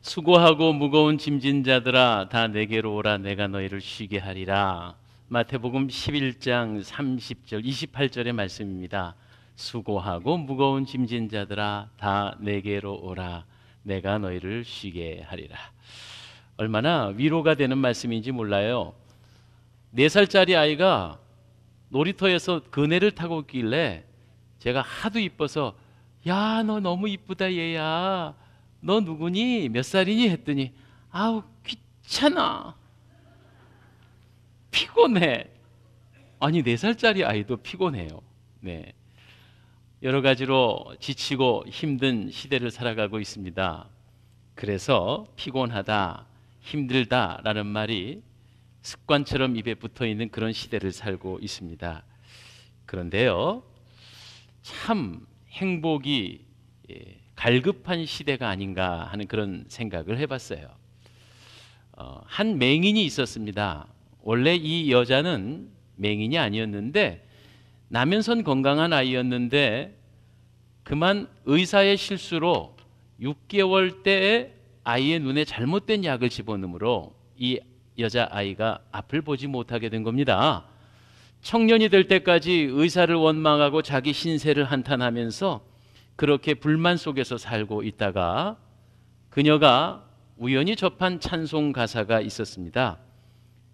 수고하고 무거운 짐진 자들아 다 내게로 오라 내가 너희를 쉬게 하리라. 마태복음 11장 30절 28절의 말씀입니다. 수고하고 무거운 짐진 자들아 다 내게로 오라 내가 너희를 쉬게 하리라. 얼마나 위로가 되는 말씀인지 몰라요. 4살짜리 아이가 놀이터에서 그네를 타고 있길래 제가 하도 이뻐서 야, 너 너무 이쁘다 얘야. 너 누구니? 몇 살이니? 했더니 아우 귀찮아. 피곤해. 아니 4살짜리 아이도 피곤해요. 네. 여러 가지로 지치고 힘든 시대를 살아가고 있습니다. 그래서 피곤하다, 힘들다라는 말이 습관처럼 입에 붙어 있는 그런 시대를 살고 있습니다. 그런데요, 참 행복이 갈급한 시대가 아닌가 하는 그런 생각을 해봤어요. 한 맹인이 있었습니다. 원래 이 여자는 맹인이 아니었는데 나면선 건강한 아이였는데 그만 의사의 실수로 6개월 때에 아이의 눈에 잘못된 약을 집어넣으므로 이 여자아이가 앞을 보지 못하게 된 겁니다. 청년이 될 때까지 의사를 원망하고 자기 신세를 한탄하면서 그렇게 불만 속에서 살고 있다가 그녀가 우연히 접한 찬송 가사가 있었습니다.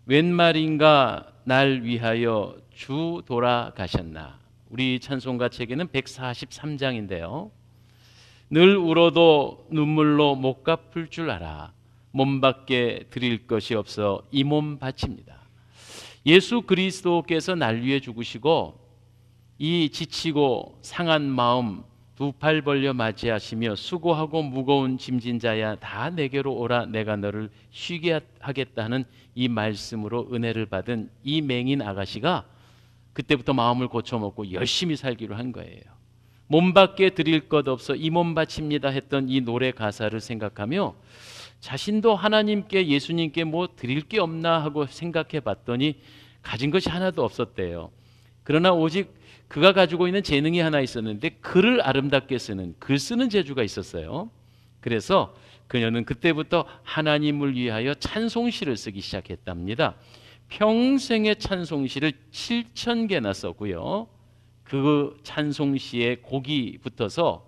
웬 말인가 날 위하여 주 돌아가셨나. 우리 찬송가 책에는 143장인데요. 늘 울어도 눈물로 못 갚을 줄 알아. 몸밖에 드릴 것이 없어 이 몸 바칩니다. 예수 그리스도께서 날 위해 죽으시고 이 지치고 상한 마음 두 팔 벌려 맞이하시며 수고하고 무거운 짐진 자야 다 내게로 오라 내가 너를 쉬게 하겠다는 이 말씀으로 은혜를 받은 이 맹인 아가씨가 그때부터 마음을 고쳐먹고 열심히 살기로 한 거예요. 몸밖에 드릴 것 없어 이 몸 바칩니다 했던 이 노래 가사를 생각하며 자신도 하나님께 예수님께 뭐 드릴 게 없나 하고 생각해 봤더니 가진 것이 하나도 없었대요. 그러나 오직 그가 가지고 있는 재능이 하나 있었는데 글을 아름답게 쓰는 글 쓰는 재주가 있었어요. 그래서 그녀는 그때부터 하나님을 위하여 찬송시를 쓰기 시작했답니다. 평생의 찬송시를 7,000개나 썼고요. 그 찬송시에 곡이 붙어서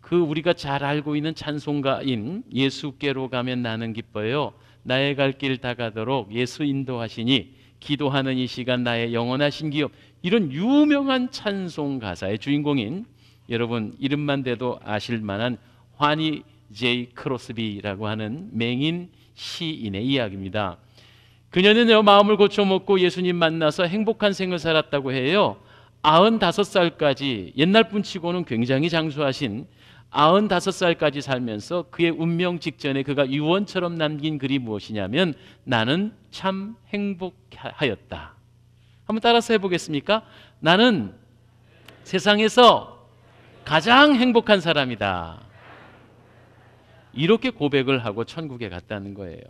그 우리가 잘 알고 있는 찬송가인 예수께로 가면 나는 기뻐요. 나의 갈 길 다 가도록 예수 인도하시니 기도하는 이 시간 나의 영원하신 기업. 이런 유명한 찬송 가사의 주인공인 여러분 이름만 대도 아실 만한 화니 제이 크로스비라고 하는 맹인 시인의 이야기입니다. 그녀는 마음을 고쳐먹고 예수님 만나서 행복한 생을 살았다고 해요. 95살까지 옛날 분치고는 굉장히 장수하신 95살까지 살면서 그의 운명 직전에 그가 유언처럼 남긴 글이 무엇이냐면 나는 참 행복하였다. 한번 따라서 해보겠습니까? 나는 세상에서 가장 행복한 사람이다. 이렇게 고백을 하고 천국에 갔다는 거예요.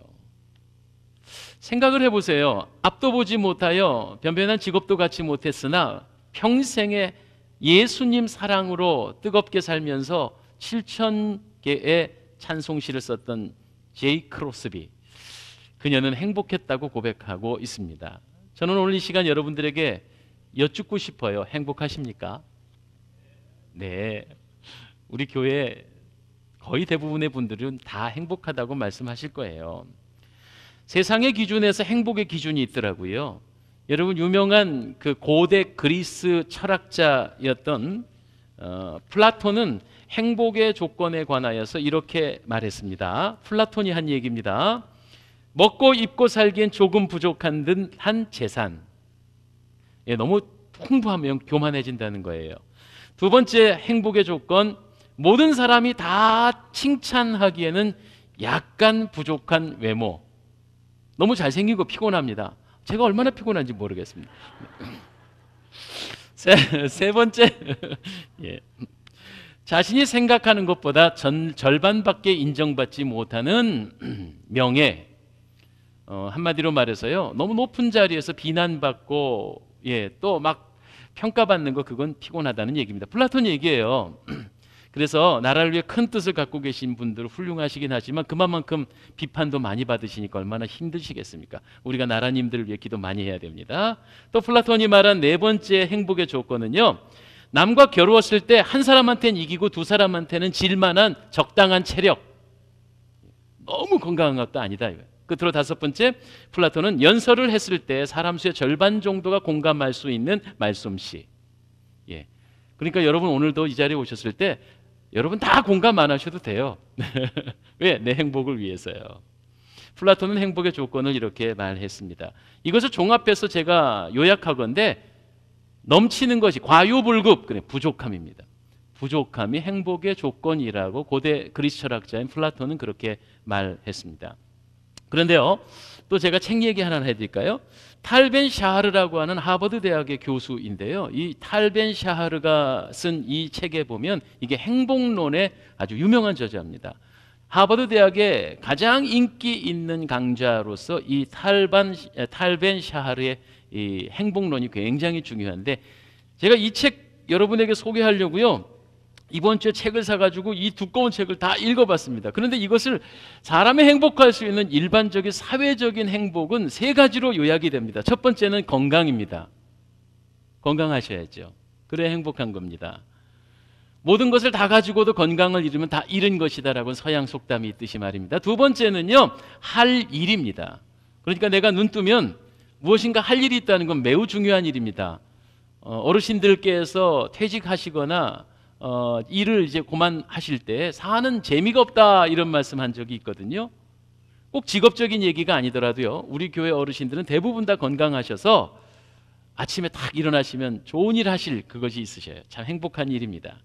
생각을 해보세요. 앞도 보지 못하여 변변한 직업도 갖지 못했으나 평생에 예수님 사랑으로 뜨겁게 살면서 7,000개의 찬송시를 썼던 제이 크로스비. 그녀는 행복했다고 고백하고 있습니다. 저는 오늘 이 시간 여러분들에게 여쭙고 싶어요. 행복하십니까? 네. 우리 교회 거의 대부분의 분들은 다 행복하다고 말씀하실 거예요. 세상의 기준에서 행복의 기준이 있더라고요. 여러분 유명한 그 고대 그리스 철학자였던 플라톤은 행복의 조건에 관하여서 이렇게 말했습니다. 플라톤이 한 얘기입니다. 먹고 입고 살기엔 조금 부족한 듯한 재산. 너무 풍부하면 교만해진다는 거예요. 두 번째 행복의 조건, 모든 사람이 다 칭찬하기에는 약간 부족한 외모. 너무 잘생기고 피곤합니다. 제가 얼마나 피곤한지 모르겠습니다. 세 번째, 예. 자신이 생각하는 것보다 절반밖에 인정받지 못하는 명예. 한마디로 말해서요, 너무 높은 자리에서 비난받고 또 막 평가받는 거, 그건 피곤하다는 얘기입니다. 플라톤 얘기예요. 그래서 나라를 위해 큰 뜻을 갖고 계신 분들 훌륭하시긴 하지만 그만큼 비판도 많이 받으시니까 얼마나 힘드시겠습니까? 우리가 나라님들을 위해 기도 많이 해야 됩니다. 또 플라톤이 말한 네 번째 행복의 조건은요, 남과 겨루었을 때 한 사람한테는 이기고 두 사람한테는 질 만한 적당한 체력, 너무 건강한 것도 아니다. 끝으로 다섯 번째, 플라톤은 연설을 했을 때 사람 수의 절반 정도가 공감할 수 있는 말솜씨. 예. 그러니까 여러분 오늘도 이 자리에 오셨을 때 여러분 다 공감 안 하셔도 돼요. 왜? 내 행복을 위해서요. 플라톤은 행복의 조건을 이렇게 말했습니다. 이것을 종합해서 제가 요약하건대 넘치는 것이 과유불급, 그래, 부족함입니다. 부족함이 행복의 조건이라고 고대 그리스 철학자인 플라톤은 그렇게 말했습니다. 그런데요, 또 제가 책 얘기 하나 해드릴까요? 탈벤 샤하르라고 하는 하버드 대학의 교수인데요, 이 탈벤 샤하르가 쓴 이 책에 보면 이게 행복론의 아주 유명한 저자입니다. 하버드 대학의 가장 인기 있는 강좌로서 이 탈벤 샤하르의 이 행복론이 굉장히 중요한데, 제가 이 책 여러분에게 소개하려고요, 이번 주에 책을 사가지고 이 두꺼운 책을 다 읽어봤습니다. 그런데 이것을 사람이 행복할 수 있는 일반적인 사회적인 행복은 세 가지로 요약이 됩니다. 첫 번째는 건강입니다. 건강하셔야죠. 그래야 행복한 겁니다. 모든 것을 다 가지고도 건강을 잃으면 다 잃은 것이다라고 서양 속담이 있듯이 말입니다. 두 번째는요, 할 일입니다. 그러니까 내가 눈 뜨면 무엇인가 할 일이 있다는 건 매우 중요한 일입니다. 어르신들께서 퇴직하시거나 일을 이제 그만하실 때 사는 재미가 없다 이런 말씀한 적이 있거든요. 꼭 직업적인 얘기가 아니더라도요, 우리 교회 어르신들은 대부분 다 건강하셔서 아침에 딱 일어나시면 좋은 일 하실 그것이 있으셔요. 참 행복한 일입니다.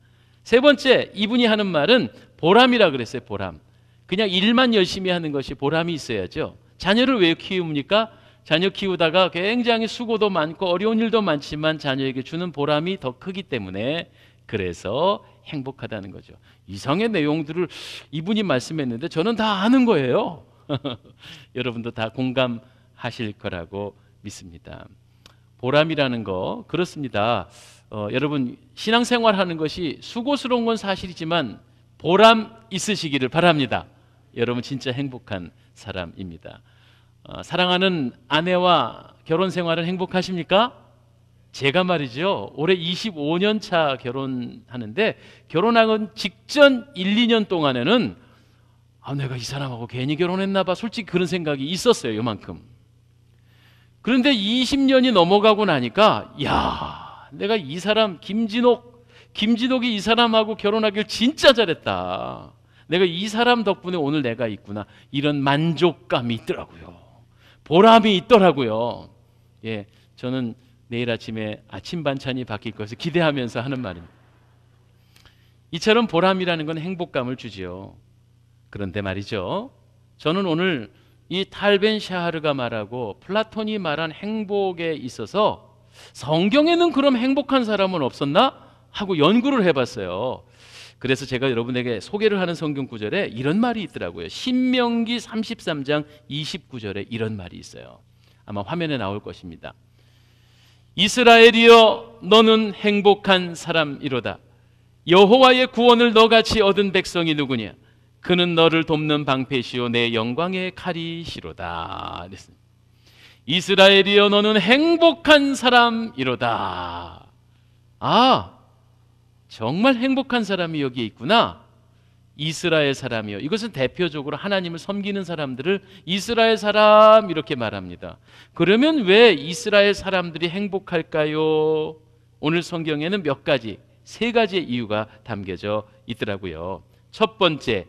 세 번째, 이분이 하는 말은 보람이라 그랬어요. 보람. 그냥 일만 열심히 하는 것이 보람이 있어야죠. 자녀를 왜 키웁니까? 자녀 키우다가 굉장히 수고도 많고 어려운 일도 많지만 자녀에게 주는 보람이 더 크기 때문에, 그래서 행복하다는 거죠. 이상의 내용들을 이분이 말씀했는데 저는 다 아는 거예요. 여러분도 다 공감하실 거라고 믿습니다. 보람이라는 거, 그렇습니다. 여러분 신앙생활하는 것이 수고스러운 건 사실이지만 보람 있으시기를 바랍니다. 여러분 진짜 행복한 사람입니다. 사랑하는 아내와 결혼 생활은 행복하십니까? 제가 말이죠, 올해 25년 차 결혼하는데 결혼하기 직전 1, 2년 동안에는 내가 이 사람하고 괜히 결혼했나 봐, 솔직히 그런 생각이 있었어요. 요만큼. 그런데 20년이 넘어가고 나니까 야, 내가 이 사람 김진옥이 이 사람하고 결혼하길 진짜 잘했다, 내가 이 사람 덕분에 오늘 내가 있구나, 이런 만족감이 있더라고요. 보람이 있더라고요. 예, 저는 내일 아침에 아침 반찬이 바뀔 것을 기대하면서 하는 말입니다. 이처럼 보람이라는 건 행복감을 주지요. 그런데 말이죠, 저는 오늘 이 탈벤 샤하르가 말하고 플라톤이 말한 행복에 있어서 성경에는 그럼 행복한 사람은 없었나 하고 연구를 해봤어요. 그래서 제가 여러분에게 소개를 하는 성경 구절에 이런 말이 있더라고요. 신명기 33장 29절에 이런 말이 있어요. 아마 화면에 나올 것입니다. 이스라엘이여, 너는 행복한 사람이로다. 여호와의 구원을 너같이 얻은 백성이 누구냐? 그는 너를 돕는 방패시오 내 영광의 칼이시로다. 이스라엘이여, 너는 행복한 사람이로다. 정말 행복한 사람이 여기에 있구나. 이스라엘 사람이요. 이것은 대표적으로 하나님을 섬기는 사람들을 이스라엘 사람 이렇게 말합니다. 그러면 왜 이스라엘 사람들이 행복할까요? 오늘 성경에는 몇 가지, 세 가지의 이유가 담겨져 있더라고요. 첫 번째,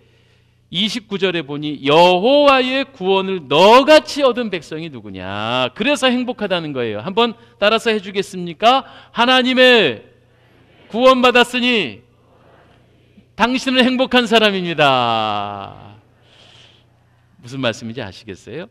29절에 보니 여호와의 구원을 너같이 얻은 백성이 누구냐? 그래서 행복하다는 거예요. 한번 따라서 해주겠습니까? 하나님의 구원받았으니 당신은 행복한 사람입니다. 무슨 말씀인지 아시겠어요?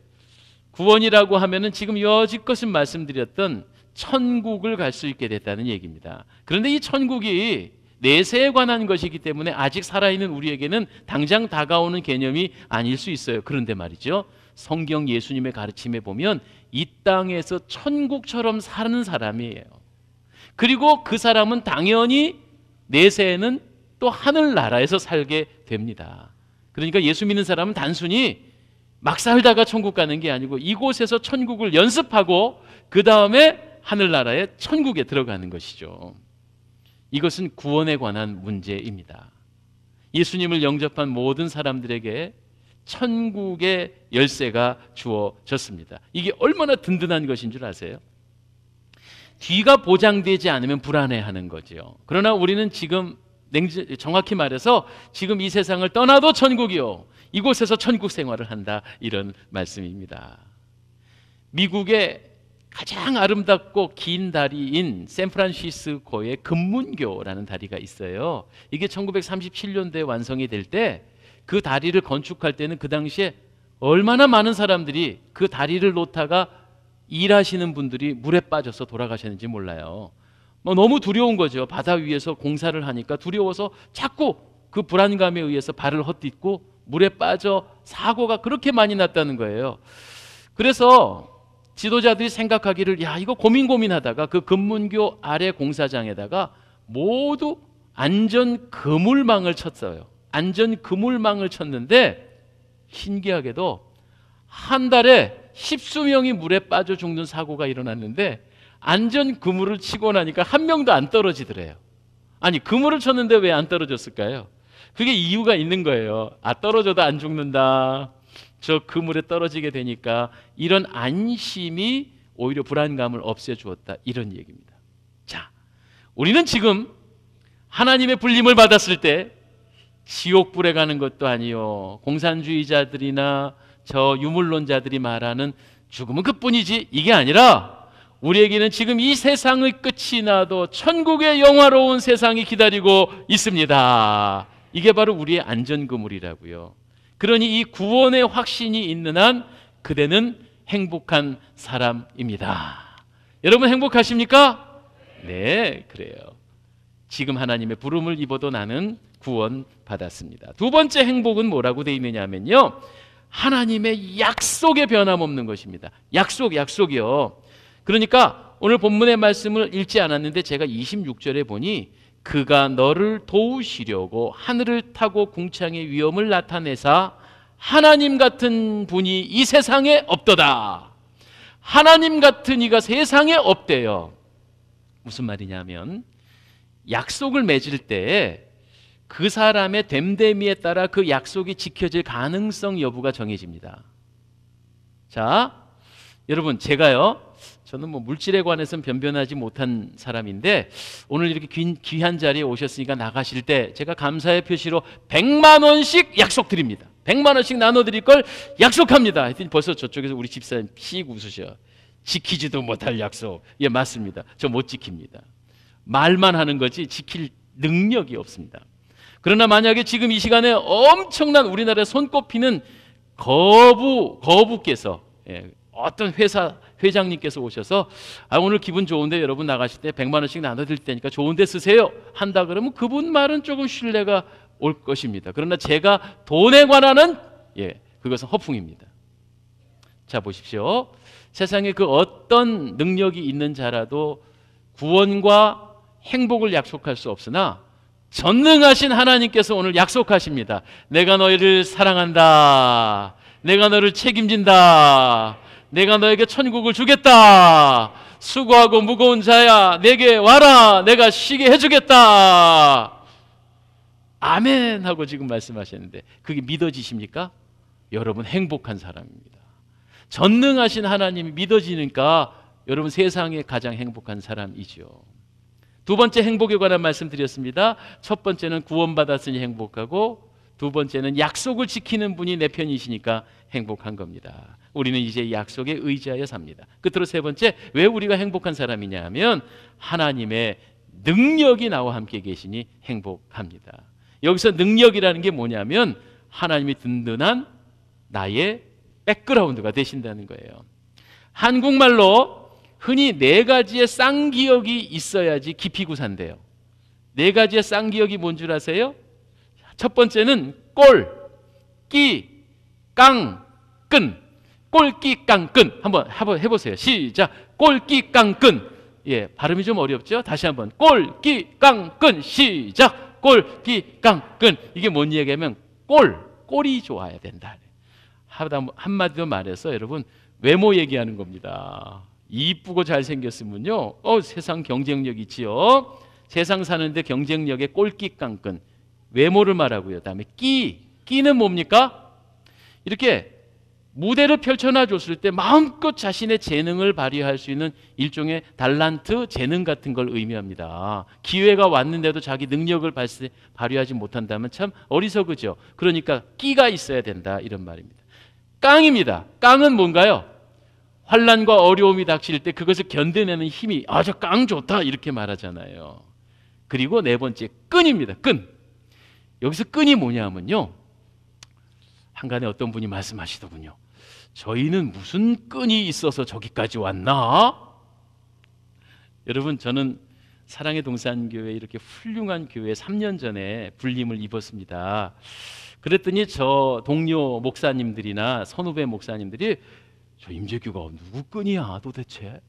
구원이라고 하면은 지금 여지껏 말씀드렸던 천국을 갈 수 있게 됐다는 얘기입니다. 그런데 이 천국이 내세에 관한 것이기 때문에 아직 살아있는 우리에게는 당장 다가오는 개념이 아닐 수 있어요. 그런데 말이죠, 성경 예수님의 가르침에 보면 이 땅에서 천국처럼 사는 사람이에요. 그리고 그 사람은 당연히 내세에는 또 하늘나라에서 살게 됩니다. 그러니까 예수 믿는 사람은 단순히 막 살다가 천국 가는 게 아니고 이곳에서 천국을 연습하고 그 다음에 하늘나라의 천국에 들어가는 것이죠. 이것은 구원에 관한 문제입니다. 예수님을 영접한 모든 사람들에게 천국의 열쇠가 주어졌습니다. 이게 얼마나 든든한 것인 줄 아세요? 뒤가 보장되지 않으면 불안해하는 거죠. 그러나 우리는 지금 정확히 말해서 지금 이 세상을 떠나도 천국이요, 이곳에서 천국 생활을 한다, 이런 말씀입니다. 미국의 가장 아름답고 긴 다리인 샌프란시스코의 금문교라는 다리가 있어요. 이게 1937년도에 완성이 될 때 그 다리를 건축할 때는 그 당시에 얼마나 많은 사람들이 그 다리를 놓다가 일하시는 분들이 물에 빠져서 돌아가셨는지 몰라요. 너무 두려운 거죠. 바다 위에서 공사를 하니까 두려워서 자꾸 그 불안감에 의해서 발을 헛딛고 물에 빠져 사고가 그렇게 많이 났다는 거예요. 그래서 지도자들이 생각하기를, 야, 이거 고민하다가 그 금문교 아래 공사장에다가 모두 안전 그물망을 쳤어요. 안전 그물망을 쳤는데 신기하게도 한 달에 10수명이 물에 빠져 죽는 사고가 일어났는데 안전 그물을 치고 나니까 한 명도 안 떨어지더래요. 아니, 그물을 쳤는데 왜 안 떨어졌을까요? 그게 이유가 있는 거예요. 떨어져도 안 죽는다, 저 그물에 떨어지게 되니까, 이런 안심이 오히려 불안감을 없애주었다, 이런 얘기입니다. 자, 우리는 지금 하나님의 불림을 받았을 때 지옥불에 가는 것도 아니요, 공산주의자들이나 저 유물론자들이 말하는 죽음은 그뿐이지, 이게 아니라 우리에게는 지금 이 세상의 끝이 나도 천국의 영화로운 세상이 기다리고 있습니다. 이게 바로 우리의 안전그물이라고요. 그러니 이 구원의 확신이 있는 한 그대는 행복한 사람입니다. 여러분 행복하십니까? 네, 그래요. 지금 하나님의 부름을 입어도 나는 구원 받았습니다. 두 번째 행복은 뭐라고 되어 있느냐면요, 하나님의 약속에 변함없는 것입니다. 약속이요. 그러니까 오늘 본문의 말씀을 읽지 않았는데 제가 26절에 보니, 그가 너를 도우시려고 하늘을 타고 궁창의 위엄을 나타내사 하나님 같은 분이 이 세상에 없도다. 하나님 같은 이가 세상에 없대요. 무슨 말이냐면, 약속을 맺을 때 그 사람의 됨됨이에 따라 그 약속이 지켜질 가능성 여부가 정해집니다. 자, 여러분, 저는 물질에 관해서는 변변하지 못한 사람인데 오늘 이렇게 귀한 자리에 오셨으니까 나가실 때 제가 감사의 표시로 100만 원씩 약속드립니다. 100만 원씩 나눠드릴 걸 약속합니다. 하여튼 벌써 저쪽에서 우리 집사님 픽 웃으셔. 지키지도 못할 약속. 예, 맞습니다. 저 못 지킵니다. 말만 하는 거지 지킬 능력이 없습니다. 그러나 만약에 지금 이 시간에 엄청난 우리나라에 손꼽히는 거부께서, 어떤 회사 회장님께서 오셔서 오늘 기분 좋은데 여러분 나가실 때 100만 원씩 나눠드릴 테니까 좋은 데 쓰세요 한다 그러면 그분 말은 조금 신뢰가 올 것입니다. 그러나 제가 돈에 관한은 그것은 허풍입니다. 자, 보십시오. 세상에 그 어떤 능력이 있는 자라도 구원과 행복을 약속할 수 없으나 전능하신 하나님께서 오늘 약속하십니다. 내가 너희를 사랑한다. 내가 너를 책임진다. 내가 너에게 천국을 주겠다. 수고하고 무거운 자야, 내게 와라. 내가 쉬게 해주겠다. 아멘 하고 지금 말씀하셨는데 그게 믿어지십니까? 여러분 행복한 사람입니다. 전능하신 하나님이 믿어지니까 여러분 세상에 가장 행복한 사람이죠. 두 번째 행복에 관한 말씀드렸습니다. 첫 번째는 구원받았으니 행복하고, 두 번째는 약속을 지키는 분이 내 편이시니까 행복한 겁니다. 우리는 이제 이 약속에 의지하여 삽니다. 끝으로 세 번째, 왜 우리가 행복한 사람이냐 하면 하나님의 능력이 나와 함께 계시니 행복합니다. 여기서 능력이라는 게 뭐냐면 하나님이 든든한 나의 백그라운드가 되신다는 거예요. 한국말로 흔히 네 가지의 쌍기역이 있어야지 기피구사인데요. 네 가지의 쌍기역이 뭔 줄 아세요? 첫 번째는 꼴, 끼, 깡, 끈. 꼴, 끼, 깡, 끈. 한번 해보세요. 시작. 꼴, 끼, 깡, 끈. 발음이 좀 어렵죠? 다시 한번. 꼴, 끼, 깡, 끈. 시작. 꼴기 깡끈. 이게 뭔 얘기냐면 꼴이 좋아야 된다. 한마디로 말해서 여러분 외모 얘기하는 겁니다. 이쁘고 잘생겼으면요, 세상 경쟁력 있지요. 세상 사는데 경쟁력에 꼴기 깡끈. 외모를 말하고요. 다음에 끼는 뭡니까? 이렇게 무대를 펼쳐놔 줬을 때 마음껏 자신의 재능을 발휘할 수 있는 일종의 달란트, 재능 같은 걸 의미합니다. 기회가 왔는데도 자기 능력을 발휘하지 못한다면 참 어리석으죠. 그러니까 끼가 있어야 된다, 이런 말입니다. 깡입니다. 깡은 뭔가요? 환난과 어려움이 닥칠 때 그것을 견뎌내는 힘이, 저 깡 좋다, 이렇게 말하잖아요. 그리고 네 번째 끈입니다. 끈. 여기서 끈이 뭐냐면요, 한간에 어떤 분이 말씀하시더군요. 저희는 무슨 끈이 있어서 저기까지 왔나? 여러분, 저는 사랑의 동산교회, 이렇게 훌륭한 교회에 3년 전에 불림을 입었습니다. 그랬더니 저 동료 목사님들이나 선후배 목사님들이, 저 임재규가 누구 끈이야 도대체?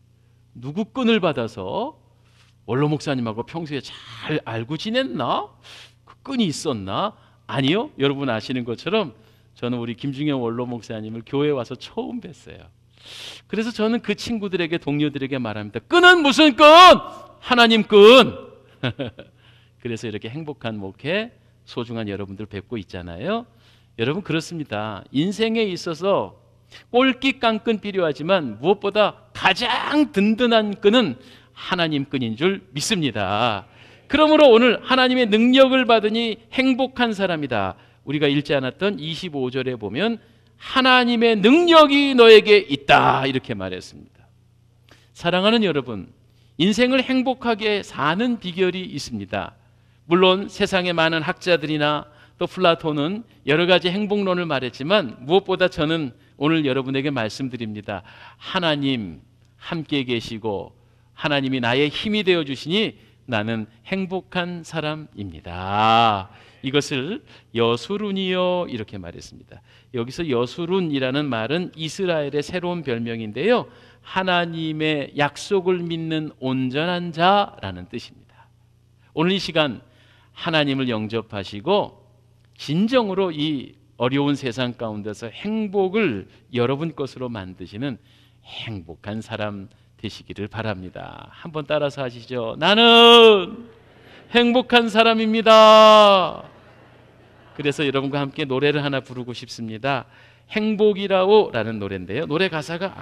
누구 끈을 받아서 원로 목사님하고 평소에 잘 알고 지냈나? 그 끈이 있었나? 아니요, 여러분 아시는 것처럼 저는 우리 김중현 원로 목사님을 교회에 와서 처음 뵀어요. 그래서 저는 그 친구들에게, 동료들에게 말합니다. 끈은 무슨 끈? 하나님 끈. 그래서 이렇게 행복한 목회, 소중한 여러분들 뵙고 있잖아요. 여러분, 그렇습니다. 인생에 있어서 꼴기 깡끈 필요하지만 무엇보다 가장 든든한 끈은 하나님 끈인 줄 믿습니다. 그러므로 오늘 하나님의 능력을 받으니 행복한 사람이다. 우리가 읽지 않았던 25절에 보면 하나님의 능력이 너에게 있다, 이렇게 말했습니다. 사랑하는 여러분, 인생을 행복하게 사는 비결이 있습니다. 물론 세상에 많은 학자들이나 또 플라톤은 여러 가지 행복론을 말했지만 무엇보다 저는 오늘 여러분에게 말씀드립니다. 하나님 함께 계시고 하나님이 나의 힘이 되어 주시니 나는 행복한 사람입니다. 이것을 여수룬이요, 이렇게 말했습니다. 여기서 여수룬이라는 말은 이스라엘의 새로운 별명인데요, 하나님의 약속을 믿는 온전한 자라는 뜻입니다. 오늘 이 시간 하나님을 영접하시고 진정으로 이 어려운 세상 가운데서 행복을 여러분 것으로 만드시는 행복한 사람 되시기를 바랍니다. 한번 따라서 하시죠. 나는 행복한 사람입니다. 그래서 여러분과 함께 노래를 하나 부르고 싶습니다. 행복이라오 라는 노래인데요, 노래 가사가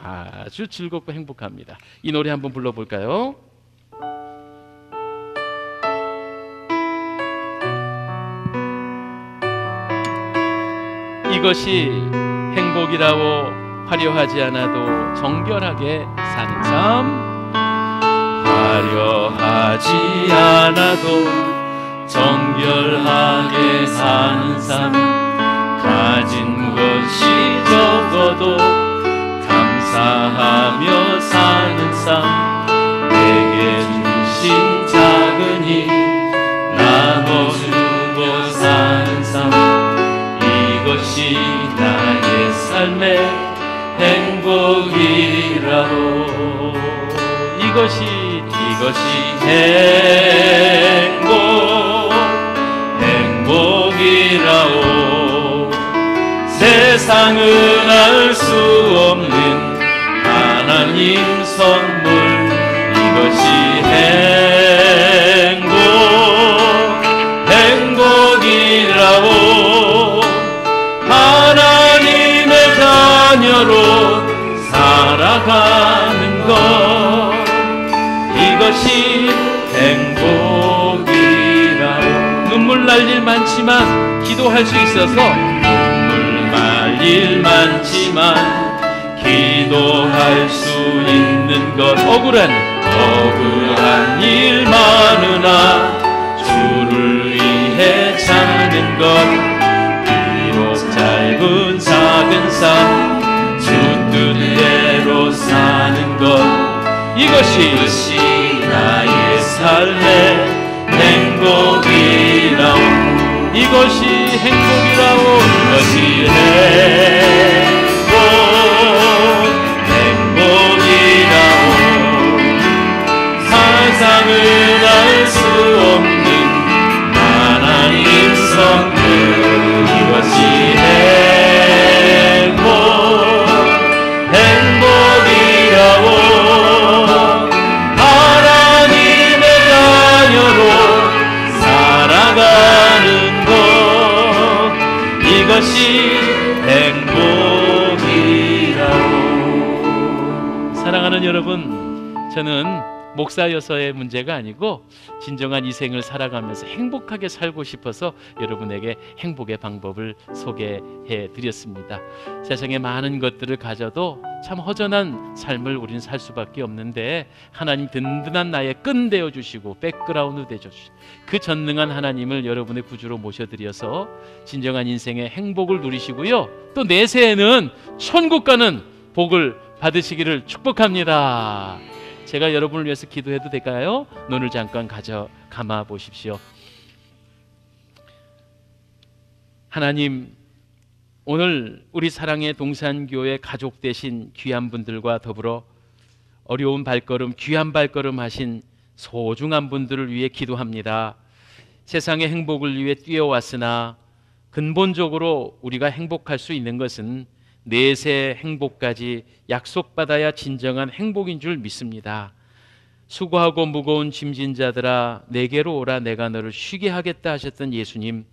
아주 즐겁고 행복합니다. 이 노래 한번 불러볼까요? 이것이 행복이라고, 화려하지 않아도 정결하게 사는 삶. 화려하지 않아도 정결하게 사는 삶. 가진 것이 적어도 감사하며 사는 삶. 내게 주신 작은 힘 나눠주고 사는 삶. 이것이 나의 삶의 행복이라오. 이것이 행복이라오. 세상은 알 수 없는 하나님 선물. 이것이 행복이라오. 하나님의 자녀로 살아가는 것. 이것이 행복이라오. 눈물 날 일 많지만 기도할 수 있어서, 눈물 날 일 많지만 기도할 수 있는 것. 억울한 일 많으나 주를 위해 참는 것. 비록 짧은 작은 삶 주 뜻대로 사는 것. 이것이 나의 삶의 행복이라오. 이것이 행복이라오. 이것이 행복이라오. 상상은 알 수 없는 하나님 목사여서의 문제가 아니고 진정한 이 생을 살아가면서 행복하게 살고 싶어서 여러분에게 행복의 방법을 소개해 드렸습니다. 세상에 많은 것들을 가져도 참 허전한 삶을 우리는 살 수밖에 없는데, 하나님 든든한 나의 끈 되어 주시고 백그라운드 되어 주시고 그 전능한 하나님을 여러분의 구주로 모셔드려서 진정한 인생의 행복을 누리시고요, 또 내세에는 천국 가는 복을 받으시기를 축복합니다. 제가 여러분을 위해서 기도해도 될까요? 눈을 잠깐 감아 보십시오. 하나님, 오늘 우리 사랑의 동산교회 가족 되신 귀한 분들과 더불어 어려운 발걸음, 귀한 발걸음 하신 소중한 분들을 위해 기도합니다. 세상의 행복을 위해 뛰어왔으나 근본적으로 우리가 행복할 수 있는 것은 내세 행복까지 약속받아야 진정한 행복인 줄 믿습니다. 수고하고 무거운 짐진 자들아 내게로 오라, 내가 너를 쉬게 하겠다 하셨던 예수님,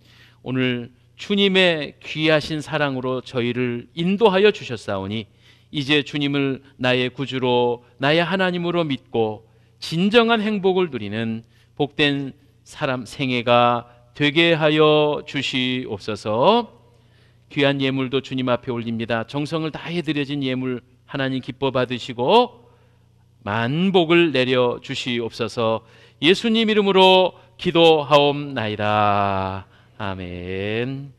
오늘 주님의 귀하신 사랑으로 저희를 인도하여 주셨사오니 이제 주님을 나의 구주로, 나의 하나님으로 믿고 진정한 행복을 누리는 복된 사람 생애가 되게 하여 주시옵소서. 귀한 예물도 주님 앞에 올립니다. 정성을 다해 드려진 예물 하나님 기뻐 받으시고 만복을 내려 주시옵소서. 예수님 이름으로 기도하옵나이다. 아멘.